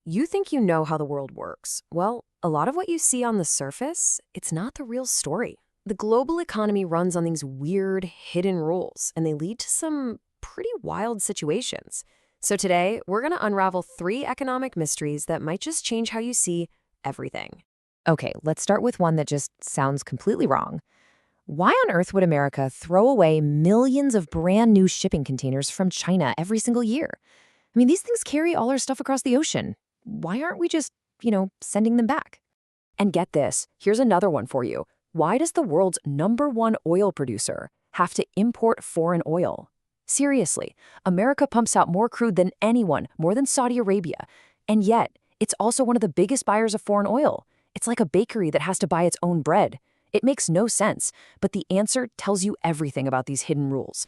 You think you know how the world works. Well, a lot of what you see on the surface, it's not the real story. The global economy runs on these weird, hidden rules, and they lead to some pretty wild situations. So today, we're going to unravel 3 economic mysteries that might just change how you see everything. Okay, let's start with one that just sounds completely wrong. Why on earth would America throw away millions of brand new shipping containers from China every single year? I mean, these things carry all our stuff across the ocean. Why aren't we just, sending them back? And get this, here's another one for you. Why does the world's #1 oil producer have to import foreign oil? Seriously, America pumps out more crude than anyone, more than Saudi Arabia. And yet, it's also one of the biggest buyers of foreign oil. It's like a bakery that has to buy its own bread. It makes no sense, but the answer tells you everything about these hidden rules.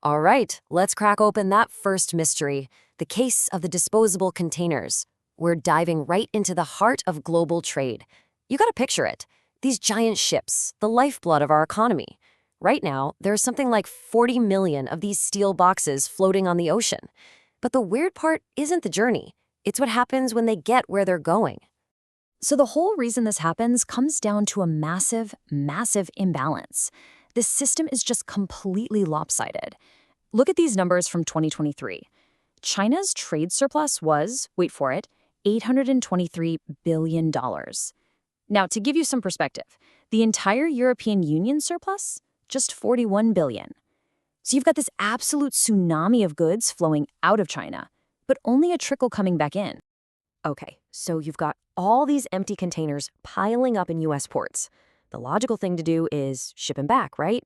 All right, let's crack open that first mystery, the case of the disposable containers. We're diving right into the heart of global trade. You gotta picture it. These giant ships, the lifeblood of our economy. Right now, there's something like 40 million of these steel boxes floating on the ocean. But the weird part isn't the journey. It's what happens when they get where they're going. So the whole reason this happens comes down to a massive, massive imbalance. This system is just completely lopsided. Look at these numbers from 2023. China's trade surplus was, wait for it, $823 billion. Now, to give you some perspective, the entire European Union surplus, just $41 billion. So you've got this absolute tsunami of goods flowing out of China, but only a trickle coming back in. Okay, so you've got all these empty containers piling up in US ports. The logical thing to do is ship them back, right?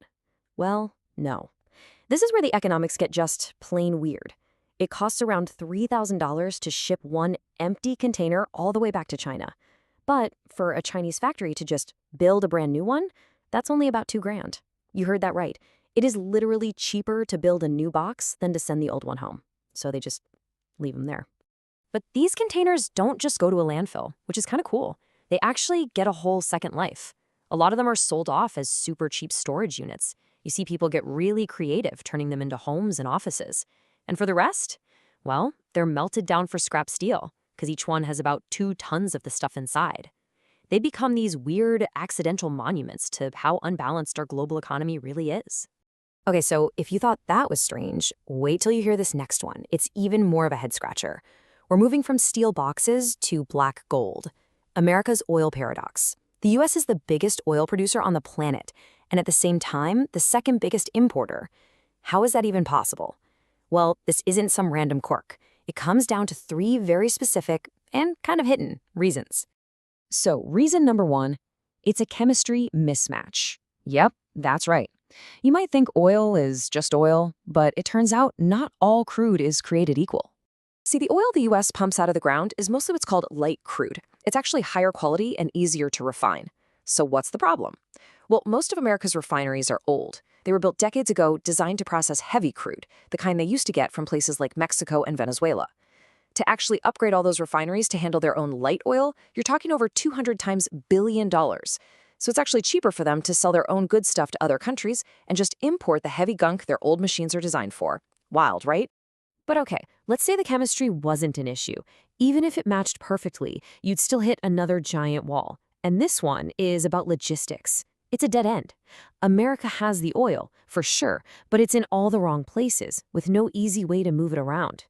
Well, no. This is where the economics get just plain weird. It costs around $3,000 to ship one empty container all the way back to China. But for a Chinese factory to just build a brand new one, that's only about $2,000. You heard that right. It is literally cheaper to build a new box than to send the old one home. So they just leave them there. But these containers don't just go to a landfill, which is kind of cool. They actually get a whole second life. A lot of them are sold off as super cheap storage units. You see people get really creative, turning them into homes and offices. And for the rest, well, they're melted down for scrap steel, because each one has about 2 tons of the stuff inside. They become these weird, accidental monuments to how unbalanced our global economy really is. Okay, so if you thought that was strange, wait till you hear this next one. It's even more of a head-scratcher. We're moving from steel boxes to black gold. America's oil paradox. The U.S. is the biggest oil producer on the planet, and at the same time, the second biggest importer. How is that even possible? Well, this isn't some random quirk. It comes down to 3 very specific and kind of hidden reasons. So, reason number 1, it's a chemistry mismatch. Yep, that's right. You might think oil is just oil, but it turns out not all crude is created equal. See, the oil the U.S. pumps out of the ground is mostly what's called light crude. It's actually higher quality and easier to refine. So what's the problem? Well, most of America's refineries are old. They were built decades ago, designed to process heavy crude, the kind they used to get from places like Mexico and Venezuela. To actually upgrade all those refineries to handle their own light oil, you're talking over 200 times billion dollars. So it's actually cheaper for them to sell their own good stuff to other countries and just import the heavy gunk their old machines are designed for. Wild, right? But okay, let's say the chemistry wasn't an issue. Even if it matched perfectly, you'd still hit another giant wall. And this one is about logistics. It's a dead end. America has the oil, for sure, but it's in all the wrong places, with no easy way to move it around.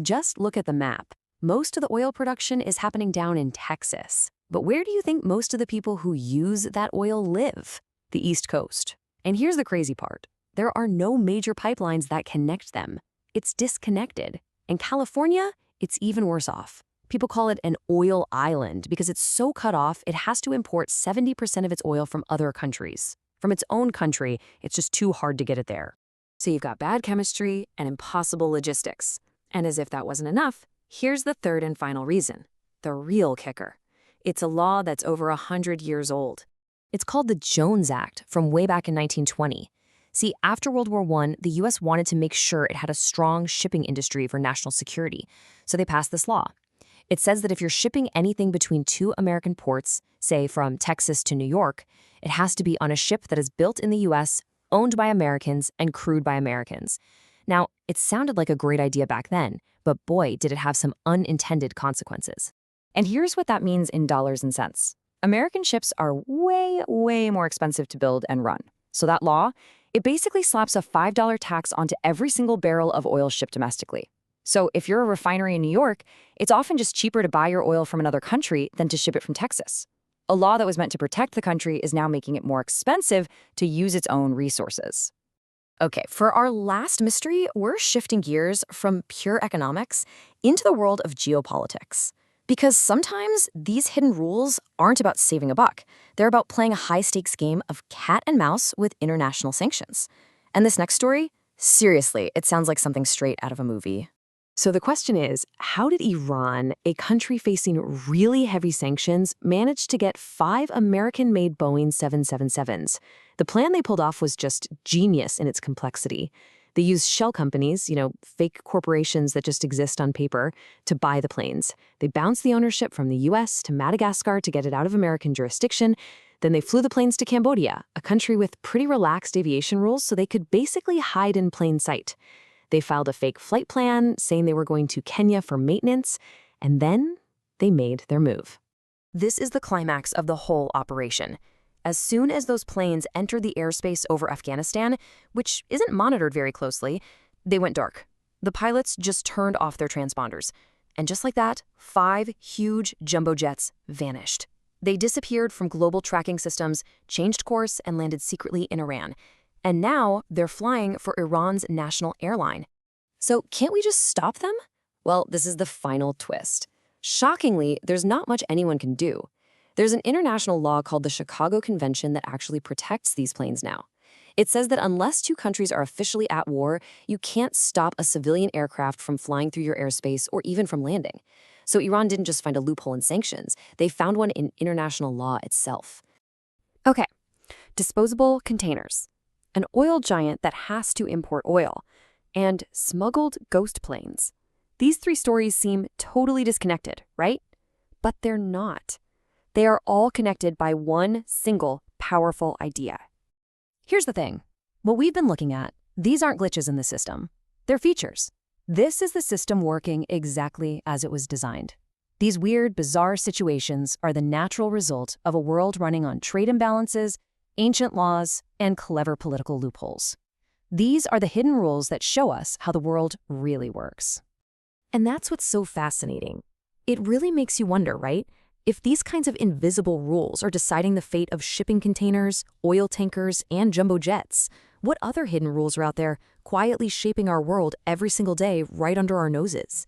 Just look at the map. Most of the oil production is happening down in Texas. But where do you think most of the people who use that oil live? The East Coast. And here's the crazy part. There are no major pipelines that connect them. It's disconnected. In California, it's even worse off. People call it an oil island because it's so cut off, it has to import 70% of its oil from other countries. From its own country, it's just too hard to get it there. So you've got bad chemistry and impossible logistics. And as if that wasn't enough, here's the third and final reason, the real kicker. It's a law that's over 100 years old. It's called the Jones Act from way back in 1920. See, after World War I, the U.S. wanted to make sure it had a strong shipping industry for national security, so they passed this law. It says that if you're shipping anything between 2 American ports, say from Texas to New York, it has to be on a ship that is built in the U.S., owned by Americans, and crewed by Americans. Now, it sounded like a great idea back then, But boy, did it have some unintended consequences. And here's what that means in dollars and cents. American ships are way, way more expensive to build and run. So that law, it basically slaps a $5 tax onto every single barrel of oil shipped domestically. So if you're a refinery in New York, it's often just cheaper to buy your oil from another country than to ship it from Texas. A law that was meant to protect the country is now making it more expensive to use its own resources. Okay, for our last mystery, we're shifting gears from pure economics into the world of geopolitics. Because sometimes these hidden rules aren't about saving a buck. They're about playing a high-stakes game of cat and mouse with international sanctions. And this next story, seriously, it sounds like something straight out of a movie. So the question is, how did Iran, a country facing really heavy sanctions, manage to get 5 American-made Boeing 777s? The plan they pulled off was just genius in its complexity. They used shell companies, fake corporations that just exist on paper, to buy the planes. They bounced the ownership from the US to Madagascar to get it out of American jurisdiction. Then they flew the planes to Cambodia, a country with pretty relaxed aviation rules, so they could basically hide in plain sight. They filed a fake flight plan, saying they were going to Kenya for maintenance, and then they made their move. This is the climax of the whole operation. As soon as those planes entered the airspace over Afghanistan, which isn't monitored very closely, they went dark. The pilots just turned off their transponders. And just like that, 5 huge jumbo jets vanished. They disappeared from global tracking systems, changed course, and landed secretly in Iran. And now they're flying for Iran's national airline. So can't we just stop them? Well, this is the final twist. Shockingly, there's not much anyone can do. There's an international law called the Chicago Convention that actually protects these planes now. It says that unless 2 countries are officially at war, you can't stop a civilian aircraft from flying through your airspace or even from landing. So Iran didn't just find a loophole in sanctions, they found one in international law itself. Okay, disposable containers. An oil giant that has to import oil, and smuggled ghost planes. These 3 stories seem totally disconnected, right? But they're not. They are all connected by one single powerful idea. Here's the thing. What we've been looking at, these aren't glitches in the system. They're features. This is the system working exactly as it was designed. These weird, bizarre situations are the natural result of a world running on trade imbalances, ancient laws, and clever political loopholes. These are the hidden rules that show us how the world really works. And that's what's so fascinating. It really makes you wonder, right? If these kinds of invisible rules are deciding the fate of shipping containers, oil tankers, and jumbo jets, what other hidden rules are out there quietly shaping our world every single day right under our noses?